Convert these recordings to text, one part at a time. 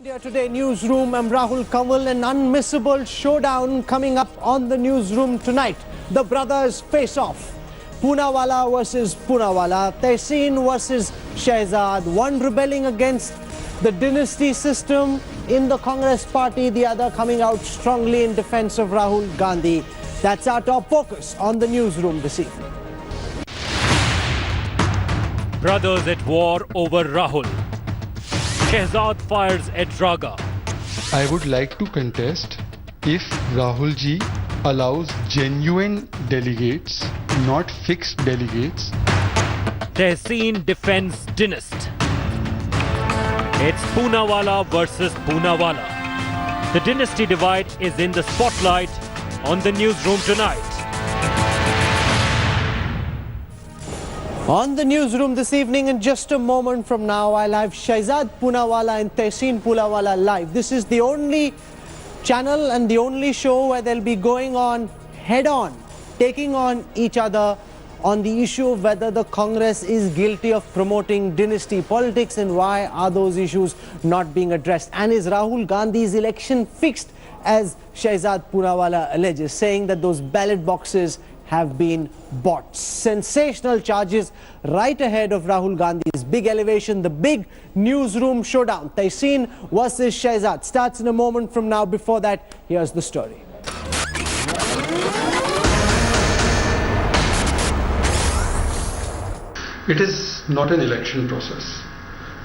India Today Newsroom, I'm Rahul Gandhi. An unmissable showdown coming up on the Newsroom tonight. The brothers face off. Poonawalla versus Poonawalla, Tehseen versus Shehzad. One rebelling against the dynasty system in the Congress party, the other coming out strongly in defense of Rahul Gandhi. That's our top focus on the Newsroom this evening. Brothers at war over Rahul. Shehzad fires at Raga. I would like to contest if Rahul ji allows genuine delegates, not fixed delegates. Tehseen defends dynasty. It's Poonawalla versus Poonawalla. The dynasty divide is in the spotlight on the Newsroom tonight. On the Newsroom this evening, in just a moment from now, I'll have Shehzad Poonawalla and Tehseen Poonawalla live. This is the only channel and the only show where they'll be going on head-on, taking on each other on the issue of whether the Congress is guilty of promoting dynasty politics and why are those issues not being addressed. And is Rahul Gandhi's election fixed, as Shehzad Poonawalla alleges, saying that those ballot boxes have been bought. Sensational charges right ahead of Rahul Gandhi's big elevation, the big Newsroom showdown. Tehseen versus Shehzad starts in a moment from now. Before that, here's the story. It is not an election process.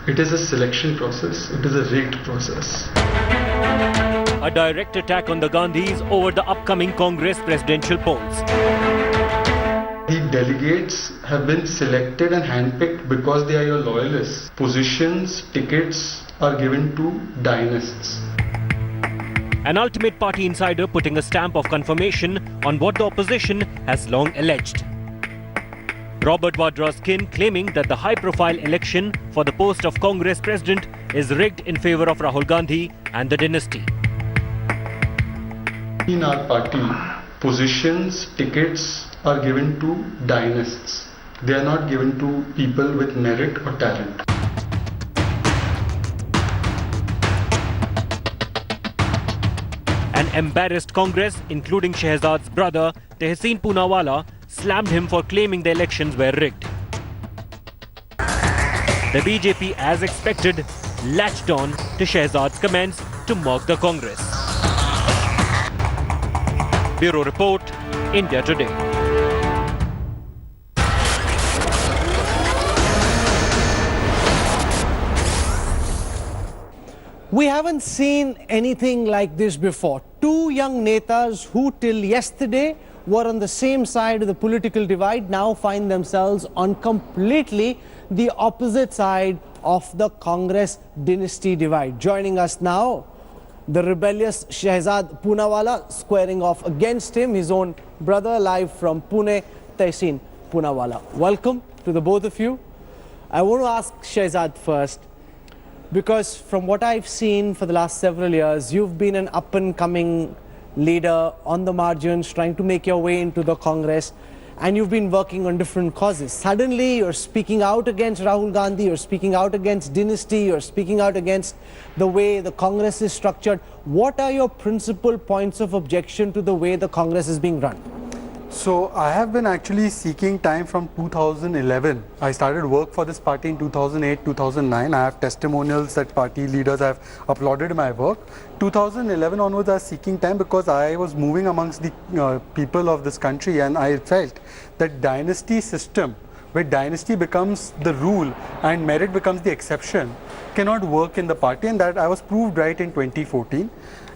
It is a selection process. It is a rigged process. A direct attack on the Gandhis over the upcoming Congress presidential polls. The delegates have been selected and handpicked because they are your loyalists. Positions, tickets are given to dynasts. An ultimate party insider putting a stamp of confirmation on what the opposition has long alleged. Robert Vadra's kin claiming that the high-profile election for the post of Congress president is rigged in favor of Rahul Gandhi and the dynasty. In our party, positions, tickets are given to dynasts. They are not given to people with merit or talent. An embarrassed Congress, including Shehzad's brother Tehseen Poonawalla, slammed him for claiming the elections were rigged. The BJP, as expected, latched on to Shehzad's comments to mock the Congress. Bureau Report, India Today. We haven't seen anything like this before. Two young netas who till yesterday were on the same side of the political divide now find themselves on completely the opposite side of the Congress dynasty divide. Joining us now, the rebellious Shehzad Poonawalla squaring off against him, his own brother, live from Pune, Tehseen Poonawalla. Welcome to the both of you. I want to ask Shehzad first, because from what I've seen for the last several years, you've been an up-and-coming leader on the margins, trying to make your way into the Congress, and you've been working on different causes. Suddenly, you're speaking out against Rahul Gandhi, you're speaking out against dynasty, you're speaking out against the way the Congress is structured. What are your principal points of objection to the way the Congress is being run? So I have been actually seeking time from 2011. I started work for this party in 2008, 2009. I have testimonials that party leaders have applauded my work. 2011 onwards I was seeking time because I was moving amongst the people of this country, and I felt that dynasty system, where dynasty becomes the rule and merit becomes the exception, cannot work in the party, and that I was proved right in 2014.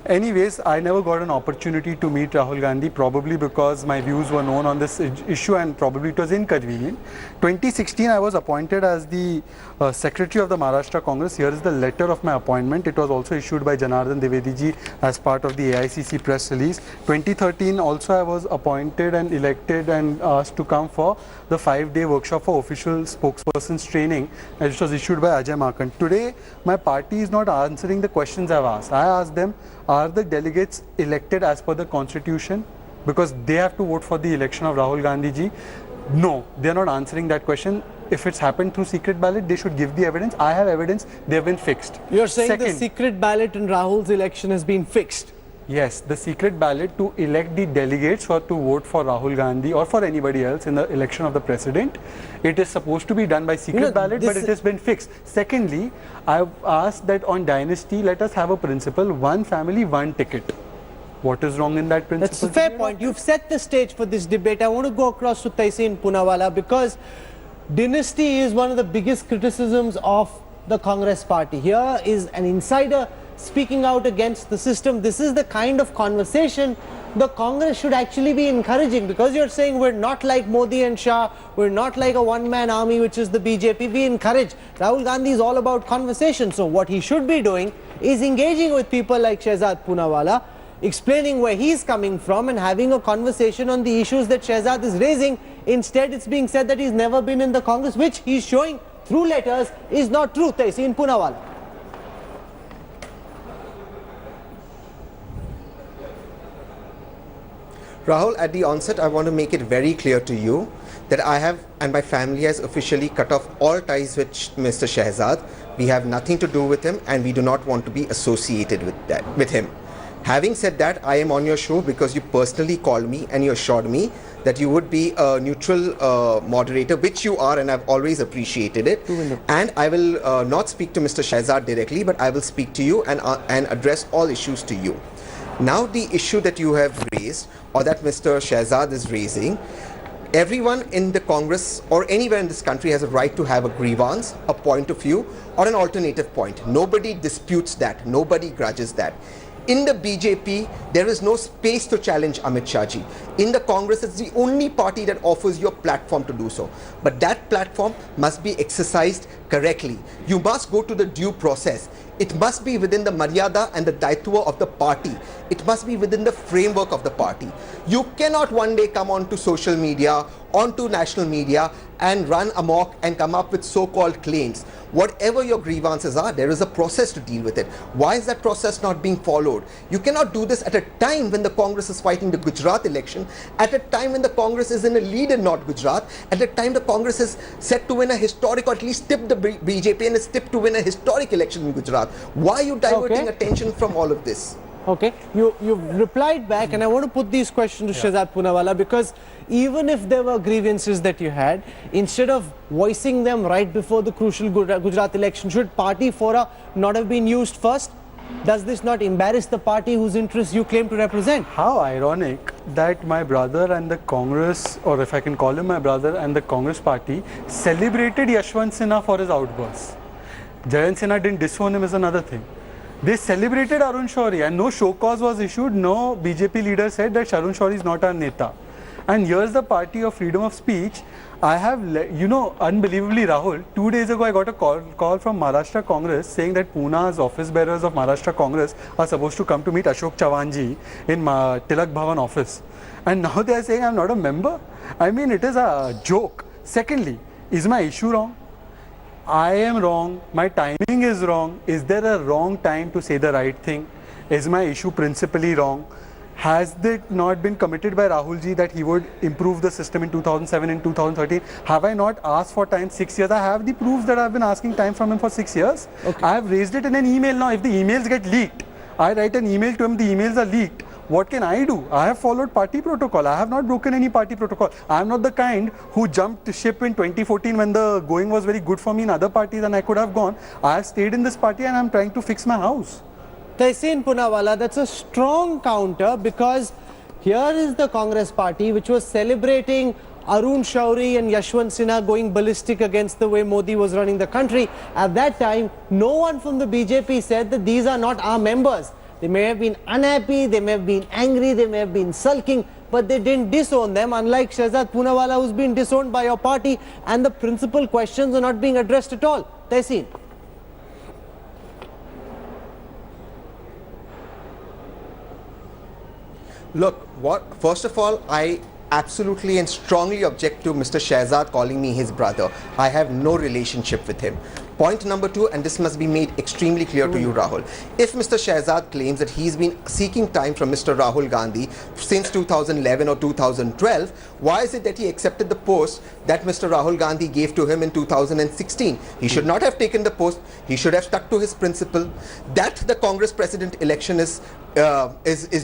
Anyways, I never got an opportunity to meet Rahul Gandhi, probably because my views were known on this issue and probably it was inconvenient. 2016, I was appointed as the Secretary of the Maharashtra Congress. Here is the letter of my appointment. It was also issued by Janardhan Dwivedi ji as part of the AICC press release. 2013, also I was appointed and elected and asked to come for the 5-day workshop for official spokespersons training, which was issued by Ajay Markand. Today, my party is not answering the questions I've asked. I asked them, are the delegates elected as per the constitution? Because they have to vote for the election of Rahul Gandhi ji. No, they are not answering that question. if it's happened through secret ballot, they should give the evidence. I have evidence, they have been fixed. You're saying the Second, secret ballot in Rahul's election has been fixed? yes, the secret ballot to elect the delegates or to vote for Rahul Gandhi or for anybody else in the election of the president, it is supposed to be done by secret ballot, but it has been fixed. Secondly, I've asked that on dynasty, let us have a principle, one family, one ticket. What is wrong in that principle? That's a fair point. You've set the stage for this debate. I want to go across to Tehseen Poonawala because dynasty is one of the biggest criticisms of the Congress party. Here is an insider speaking out against the system. This is the kind of conversation the Congress should actually be encouraging, because you're saying we're not like Modi and Shah, we're not like a one-man army which is the BJP. We encourage. Rahul Gandhi is all about conversation. So what he should be doing is engaging with people like Shehzad Poonawalla, explaining where he's coming from and having a conversation on the issues that Shehzad is raising. Instead, it's being said that he's never been in the Congress, which he's showing through letters is not true. Tehseen Poonawala. Rahul, at the onset, I want to make it very clear to you that I have and my family has officially cut off all ties with Mr. Shehzad. We have nothing to do with him and we do not want to be associated with him. Having said that, I am on your show because you personally called me and you assured me that you would be a neutral moderator, which you are, and I've always appreciated it. And I will not speak to Mr. Shehzad directly, but I will speak to you and address all issues to you. Now the issue that you have raised, or that Mr. Shehzad is raising, everyone in the Congress or anywhere in this country has a right to have a grievance, a point of view, or an alternative point. Nobody disputes that. Nobody grudges that. In the BJP, there is no space to challenge Amit Shahji. In the Congress, it's the only party that offers you a platform to do so. But that platform must be exercised correctly. You must go to the due process. It must be within the maryada and the daitwa of the party. It must be within the framework of the party. You cannot one day come onto social media, onto national media and run amok and come up with so-called claims. Whatever your grievances are, there is a process to deal with it. Why is that process not being followed? You cannot do this at a time when the Congress is fighting the Gujarat election, at a time when the Congress is in a lead in North Gujarat, at a time the Congress is set to win a historic, or at least tipped the BJP and is tipped to win a historic election in Gujarat. Why are you diverting attention from all of this? Okay, you've replied back, and I want to put these questions to Shehzad Poonawalla, because even if there were grievances that you had, instead of voicing them right before the crucial Gujarat election, should party fora not have been used first? Does this not embarrass the party whose interests you claim to represent? How ironic that my brother and the Congress, or if I can call him my brother, and the Congress party celebrated Yashwant Sinha for his outbursts. Jayant Sinha didn't disown him is another thing. They celebrated Arun Shourie and no show cause was issued. No BJP leader said that Arun Shourie is not our neta. And here's the party of freedom of speech. I have, unbelievably, Rahul, 2 days ago I got a call from Maharashtra Congress saying that Puna's office bearers of Maharashtra Congress are supposed to come to meet Ashok Chavanji in Tilak Bhavan office. And now they are saying I'm not a member. I mean, it is a joke. Secondly, is my issue wrong? I am wrong, my timing is wrong. Is there a wrong time to say the right thing? Is my issue principally wrong? Has it not been committed by Rahul ji that he would improve the system in 2007 and 2013? Have I not asked for time 6 years? I have the proofs that I have been asking time from him for 6 years. Okay. I have raised it in an email now. If the emails get leaked, I write an email to him, the emails are leaked. What can I do? I have followed party protocol. I have not broken any party protocol. I am not the kind who jumped ship in 2014 when the going was very good for me in other parties and I could have gone. I have stayed in this party and I am trying to fix my house. Tehseen Poonawalla, that's a strong counter, because here is the Congress party which was celebrating Arun Shourie and Yashwant Sinha going ballistic against the way Modi was running the country. At that time, no one from the BJP said that these are not our members. They may have been unhappy, they may have been angry, they may have been sulking, but they didn't disown them, unlike Shehzad Poonawalla, who's been disowned by your party, and the principal questions are not being addressed at all. Tehseen. Look, first of all, I absolutely and strongly object to Mr. Shehzad calling me his brother. I have no relationship with him. Point number two, and this must be made extremely clear to you, Rahul. If Mr. Shehzad claims that he's been seeking time from Mr. Rahul Gandhi since 2011 or 2012, why is it that he accepted the post that Mr. Rahul Gandhi gave to him in 2016? He should not have taken the post. He should have stuck to his principle. That the Congress president election is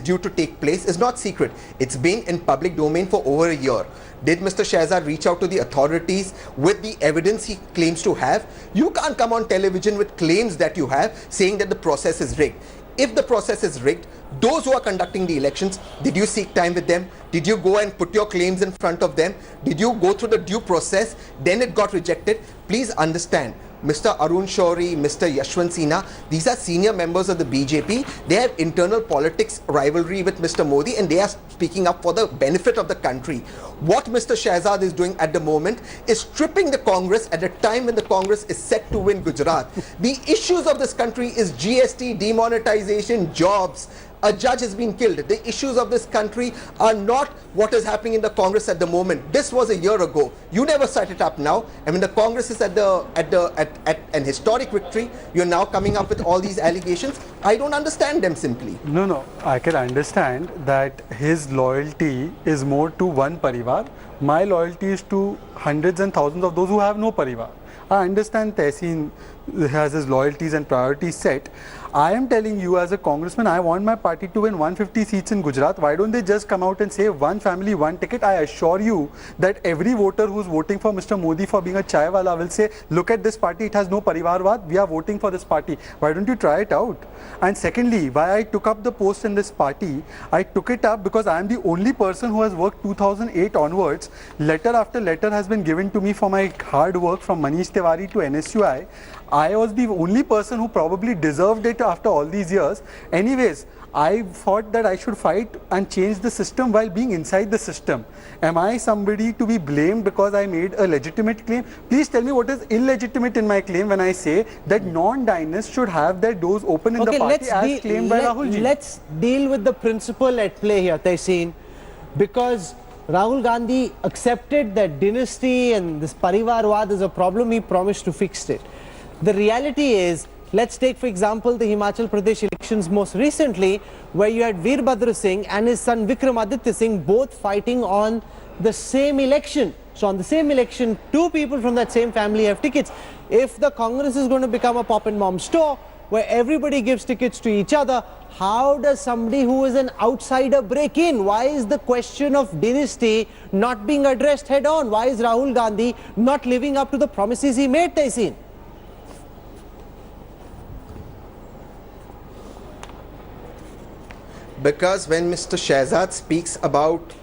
due to take place is not secret. It's been in public domain for over a year. Did Mr. Shehzad reach out to the authorities with the evidence he claims to have? You can't come on television with claims that you have saying that the process is rigged. If the process is rigged, those who are conducting the elections, did you seek time with them? Did you go and put your claims in front of them? Did you go through the due process? Then it got rejected. Please understand, Mr. Arun Shourie, Mr. Yashwant Sinha, these are senior members of the BJP. They have internal politics rivalry with Mr. Modi, and they are speaking up for the benefit of the country. What Mr. Shehzad is doing at the moment is stripping the Congress at a time when the Congress is set to win Gujarat. The issues of this country is GST, demonetization, jobs. A judge has been killed. The issues of this country are not what is happening in the Congress at the moment. This was a year ago. You never set it up now. And when the Congress is at an historic victory, you're now coming up with all these allegations. I don't understand them simply. No, I can understand that his loyalty is more to one parivar. My loyalty is to hundreds and thousands of those who have no parivar. I understand Tehseen has his loyalties and priorities set. I am telling you as a congressman, I want my party to win 150 seats in Gujarat. Why don't they just come out and say one family, one ticket? I assure you that every voter who's voting for Mr. Modi for being a chaiwala will say, look at this party, it has no parivarvad, we are voting for this party. Why don't you try it out? And secondly, why I took up the post in this party, I took it up because I am the only person who has worked 2008 onwards. Letter after letter has been given to me for my hard work from Manish Tiwari to NSUI. I was the only person who probably deserved it after all these years. Anyways, I thought that I should fight and change the system while being inside the system. Am I somebody to be blamed because I made a legitimate claim? Please tell me what is illegitimate in my claim when I say that non-dynasts should have their doors open in the party as claimed by Rahul ji. Let's deal with the principle at play here, Tehseen, because Rahul Gandhi accepted that dynasty and this parivarwad is a problem. He promised to fix it. The reality is, let's take for example the Himachal Pradesh elections most recently, where you had Veerbhadra Singh and his son Vikramaditya Singh both fighting on the same election. So on the same election, two people from that same family have tickets. If the Congress is going to become a pop and mom store where everybody gives tickets to each other, how does somebody who is an outsider break in? Why is the question of dynasty not being addressed head on? Why is Rahul Gandhi not living up to the promises he made, Tehseen? Because when Mr. Shehzad speaks about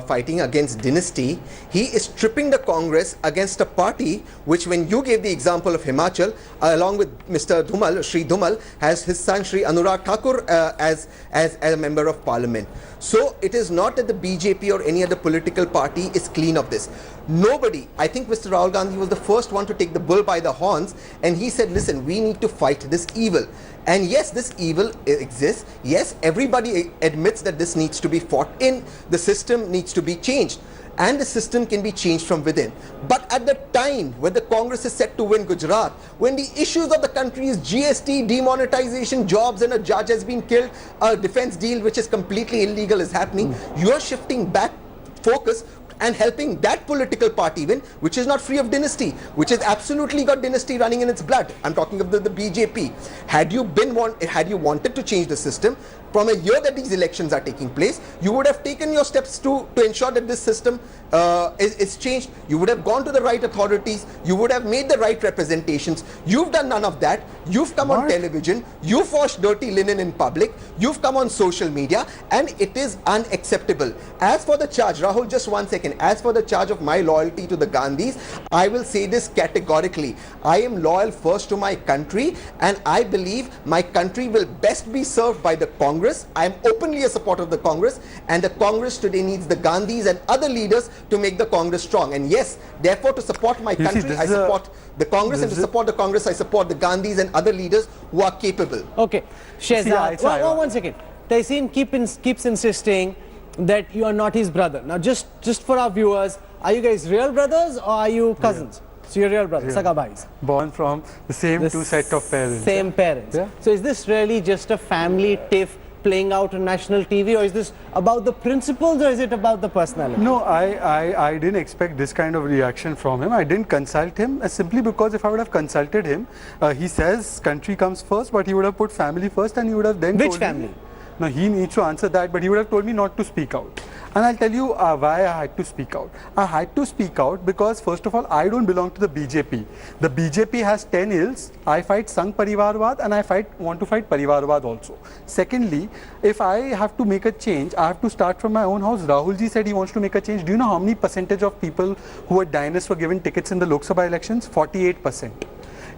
fighting against dynasty, he is stripping the Congress against a party which, when you gave the example of Himachal, along with Mr. Dhumal, Shri Dhumal, has his son Shri Anurag Thakur as a member of parliament. So it is not that the BJP or any other political party is clean of this. Nobody, I think Mr. Rahul Gandhi was the first one to take the bull by the horns, and he said, listen, we need to fight this evil. And yes, this evil exists. Yes, everybody admits that this needs to be fought in. The system needs to be changed. And the system can be changed from within. But at the time when the Congress is set to win Gujarat, when the issues of the country is GST, demonetization, jobs, and a judge has been killed, a defense deal which is completely illegal is happening, you are shifting back focus and helping that political party win, which is not free of dynasty, which has absolutely got dynasty running in its blood. I'm talking of the BJP. Had you wanted to change the system, from a year that these elections are taking place, you would have taken your steps to ensure that this system is changed. You would have gone to the right authorities. You would have made the right representations. You've done none of that. You've come on television. You've washed dirty linen in public. You've come on social media, and it is unacceptable. As for the charge, Rahul, just 1 second. As for the charge of my loyalty to the Gandhis, I will say this categorically. I am loyal first to my country, and I believe my country will best be served by the Congress. I am openly a supporter of the Congress, and the Congress today needs the Gandhis and other leaders to make the Congress strong. And yes, therefore, to support my country, I support the Congress, and to support the Congress, I support the Gandhis and other leaders who are capable. Okay, Shehzad, one second. Tehseen keeps insisting that you are not his brother. Now, just for our viewers, are you guys real brothers or are you cousins? So you're real brothers, Saga bhais. Born from the same The two set of parents. Same parents. Yeah. So is this really just a family tiff playing out on national TV, or is this about the principles, or is it about the personality? No, I didn't expect this kind of reaction from him. I didn't consult him simply because if I would have consulted him, he says country comes first, but he would have put family first, and he would have then Which told family? me. Now he needs to answer that, but he would have told me not to speak out. And I'll tell you why I had to speak out. I had to speak out because first of all, I don't belong to the BJP. The BJP has 10 ills. I fight Sangh Parivarwad and I want to fight Parivarwad also. Secondly, if I have to make a change, I have to start from my own house. Rahul ji said he wants to make a change. Do you know how many percentage of people who were dynasts were given tickets in the Lok Sabha elections? 48%.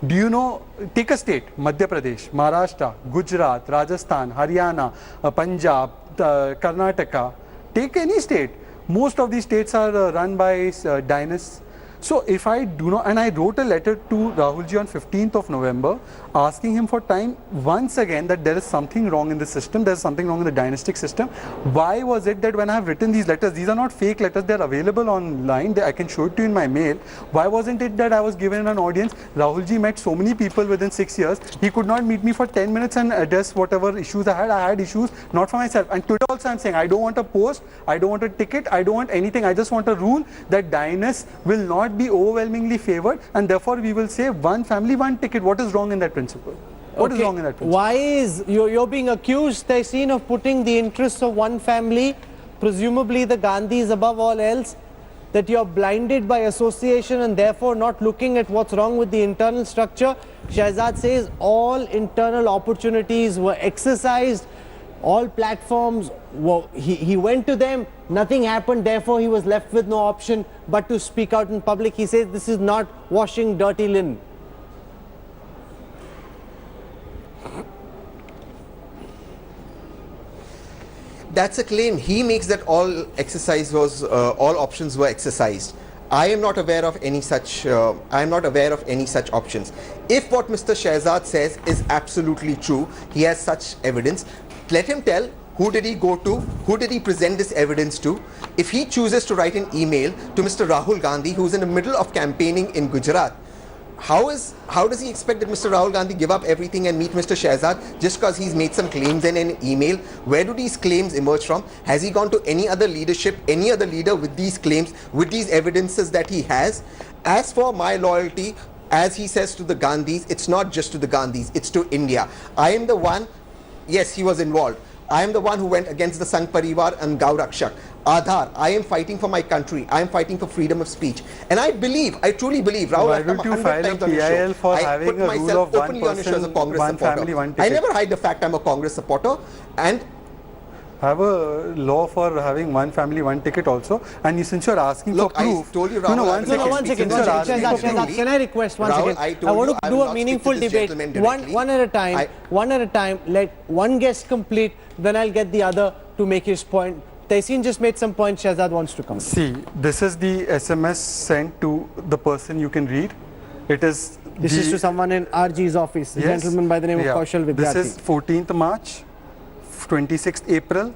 Do you know, take a state, Madhya Pradesh, Maharashtra, Gujarat, Rajasthan, Haryana, Punjab, Karnataka, take any state. Most of these states are run by dynasts. So if I do not, and I wrote a letter to Rahul ji on 15th of November asking him for time once again that there is something wrong in the system, there is something wrong in the dynastic system. Why was it that when I have written these letters, these are not fake letters, they are available online, I can show it to you in my mail. Why wasn't it that I was given an audience? Rahul ji met so many people within 6 years, he could not meet me for 10 minutes and address whatever issues I had issues not for myself. And today also I am saying, I don't want a post, I don't want a ticket, I don't want anything, I just want a rule that dynasts will not be overwhelmingly favored, and therefore we will say one family, one ticket. What is wrong in that principle? What is wrong in that principle? Why is you're being accused, Tehseen, of putting the interests of one family, presumably the Gandhis above all else, that you're blinded by association and therefore not looking at what's wrong with the internal structure? Shehzad says all internal opportunities were exercised, all platforms, he went to them, nothing happened, therefore he was left with no option but to speak out in public. He says this is not washing dirty linen. That's a claim he makes, that all all options were exercised. I am not aware of any such. I am not aware of any such options. If what Mr. Shehzad says is absolutely true, he has such evidence. Let him tell who did he go to, who did he present this evidence to. If he chooses to write an email to Mr. Rahul Gandhi, who's in the middle of campaigning in Gujarat, how does he expect that Mr. Rahul Gandhi give up everything and meet Mr. Shehzad just because he's made some claims in an email? Where do these claims emerge from? Has he gone to any other leadership, any other leader with these claims, with these evidences that he has? As for my loyalty, as he says to the Gandhis, it's not just to the Gandhis, it's to India. I am the one, yes, he was involved. I am the one who went against the Sangh Parivar and Gaurakshak. Aadhar, I am fighting for my country. I am fighting for freedom of speech. And I truly believe, Rahul, why don't you file a PIL for having a rule of one person, one family, one ticket? I never hide the fact I'm a Congress supporter, and have a law for having one family, one ticket also. And since you're asking for proof, I told you, Rahul, one second. Shehzad, can I request one Rahul, second? I want to do a meaningful debate. One at a time. One at a time. Let one guest complete, then I'll get the other to make his point. Tehseen just made some points. Shehzad wants to come. See, this is the SMS sent to the person you can read. It is. This is to someone in RG's office. A gentleman by the name of Kaushal Vidyarthi. This is 14th March, 26th April.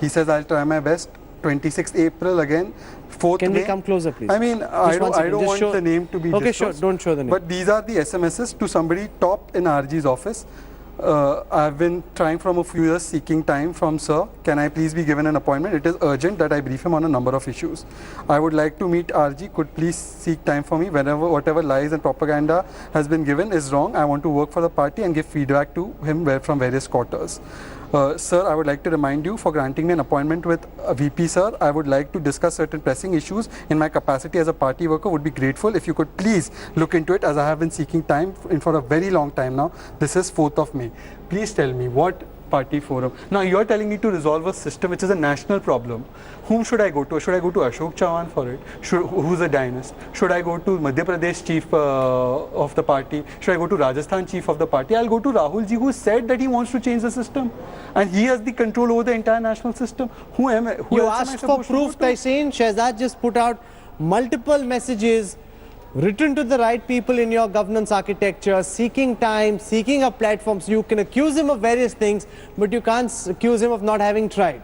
He says, I'll try my best. 26th April again. 4th Can May. we come closer, please? I mean, I don't want the name to be Okay, disclosed. sure. Don't show the name. But these are the SMSs to somebody top in RG's office. I've been trying from a few years seeking time from sir. Can I please be given an appointment? It is urgent that I brief him on a number of issues. I would like to meet RG. Could please seek time for me? Whatever lies and propaganda has been given is wrong. I want to work for the party and give feedback to him from various quarters. Sir, I would like to remind you for granting me an appointment with a VP, sir. I would like to discuss certain pressing issues in my capacity as a party worker. Would be grateful if you could please look into it, as I have been seeking time for a very long time now. This is 4th of May. Please tell me what party forum. Now you are telling me to resolve a system which is a national problem. Whom should I go to? Should I go to Ashok Chavan for it? Who's a dynast? Should I go to Madhya Pradesh chief of the party? Should I go to Rajasthan chief of the party? I'll go to Rahul ji, who said that he wants to change the system, and he has the control over the entire national system. Who am I? You asked for proof, Tehseen. Shehzad just put out multiple messages written to the right people in your governance architecture, seeking time, seeking a platform. So you can accuse him of various things, but you can't accuse him of not having tried.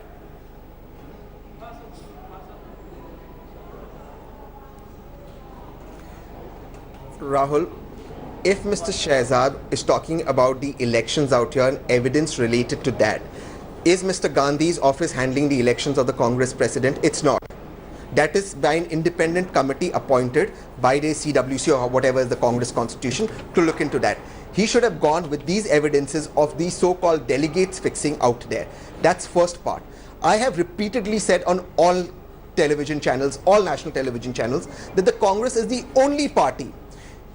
Rahul, if Mr. Shehzad is talking about the elections out here and evidence related to that, is Mr. Gandhi's office handling the elections of the Congress president? It's not. That is by an independent committee appointed by the CWC or whatever is the Congress constitution to look into that. He should have gone with these evidences of the so-called delegates fixing out there. That's first part. I have repeatedly said on all television channels, all national television channels, that the Congress is the only party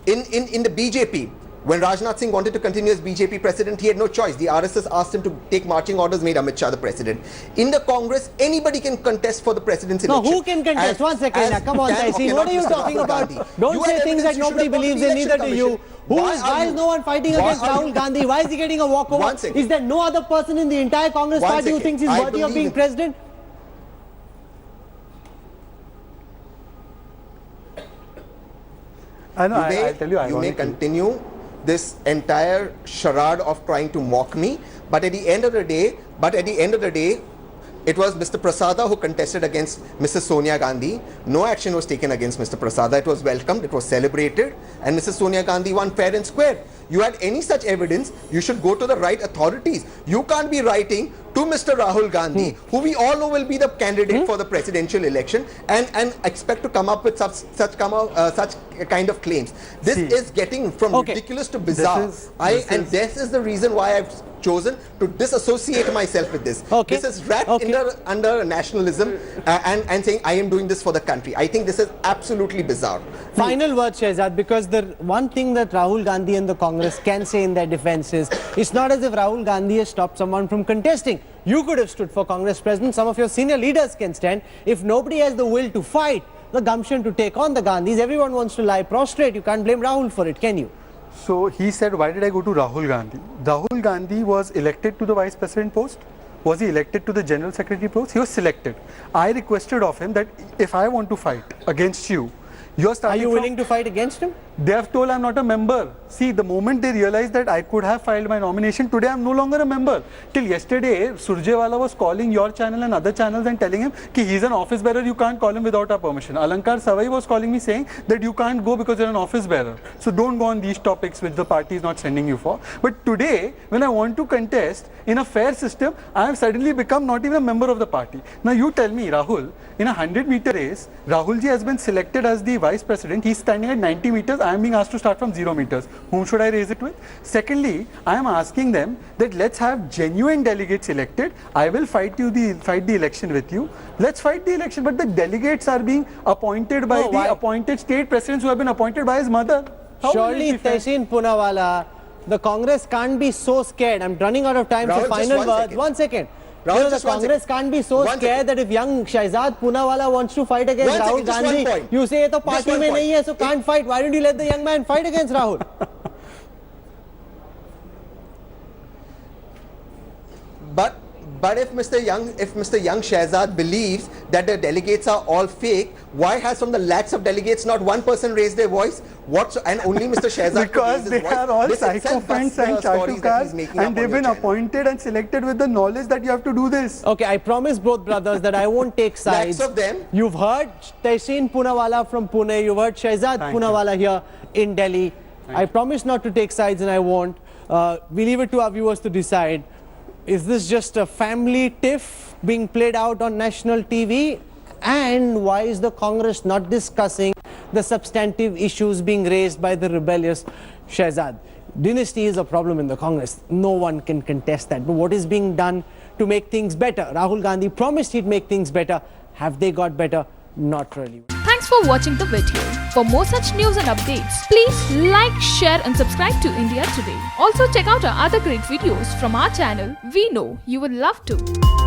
in the BJP. When Rajnath Singh wanted to continue as BJP president, he had no choice. The RSS asked him to take marching orders, made Amit Shah the president. In the Congress, anybody can contest for the presidency election. No, who can contest? One second, come on, Tehseen. What are you talking about? Don't say things that nobody believes in, neither do you. Why is no one fighting against Rahul Gandhi? Why is he getting a walkover? Is there no other person in the entire Congress party who thinks he's worthy of being president? I know, I'll tell you, you may continue this entire charade of trying to mock me, but at the end of the day, it was Mr. Prasada who contested against Mrs. Sonia Gandhi. No action was taken against Mr. Prasada. It was welcomed, it was celebrated, and Mrs. Sonia Gandhi won fair and square. You had any such evidence, you should go to the right authorities. You can't be writing to Mr. Rahul Gandhi, who we all know will be the candidate for the presidential election, and expect to come up with such kind of claims. This is getting from ridiculous to bizarre. This is the reason why I've chosen to disassociate myself with this. This is wrapped under nationalism and saying I am doing this for the country. I think this is absolutely bizarre. Final word, Shehzad, because the one thing that Rahul Gandhi and the Congress can say in their defense is, it's not as if Rahul Gandhi has stopped someone from contesting. You could have stood for Congress president. Some of your senior leaders can stand. If nobody has the will to fight, the gumption to take on the Gandhis, everyone wants to lie prostrate. You can't blame Rahul for it, can you? So he said, why did I go to Rahul Gandhi? Rahul Gandhi was elected to the vice president post. Was he elected to the general secretary post? He was selected. I requested of him that if I want to fight against you, are you willing to fight against him? They have told I'm not a member. See, the moment they realized that I could have filed my nomination, today I'm no longer a member. Till yesterday, Surjewala was calling your channel and other channels and telling him that he's an office bearer, you can't call him without our permission. Alankar Savai was calling me saying that you can't go because you're an office bearer. So don't go on these topics which the party is not sending you for. But today, when I want to contest in a fair system, I have suddenly become not even a member of the party. Now you tell me, Rahul, in a 100-meter race, Rahul ji has been selected as the vice president. He's standing at 90 meters. I am being asked to start from 0 meters. Whom should I raise it with? Secondly, I am asking them that let's have genuine delegates elected. I will fight the election with you. Let's fight the election. But the delegates are being appointed by the appointed state presidents who have been appointed by his mother. Surely, Tehseen Poonawalla, the Congress can't be so scared. I'm running out of time. Rahul, so final words. 1 second. Rahul, the Congress can't be so scared that if young Shehzad Poonawalla wants to fight against Rahul Gandhi, you say the party mein nahi hai, so can't fight. Why don't you let the young man fight against Rahul? But if Mr. Young Shehzad believes that the delegates are all fake, why has from the lakhs of delegates not one person raised their voice? And only Mr. Shehzad because they are all psychophants and chatukars, and they've been appointed and selected with the knowledge that you have to do this. Okay, I promise both brothers that I won't take sides. Lakhs of them. You've heard Tehseen Poonawalla from Pune, you've heard Shehzad Poonawalla here in Delhi. I promise not to take sides and I won't. We leave it to our viewers to decide. Is this just a family tiff being played out on national TV? And why is the Congress not discussing the substantive issues being raised by the rebellious Shehzad? Dynasty is a problem in the Congress. No one can contest that. But what is being done to make things better? Rahul Gandhi promised he'd make things better. Have they got better? Not really. Thanks for watching the video. For more such news and updates, please like, share and subscribe to India Today. Also check out our other great videos from our channel. We know you would love to.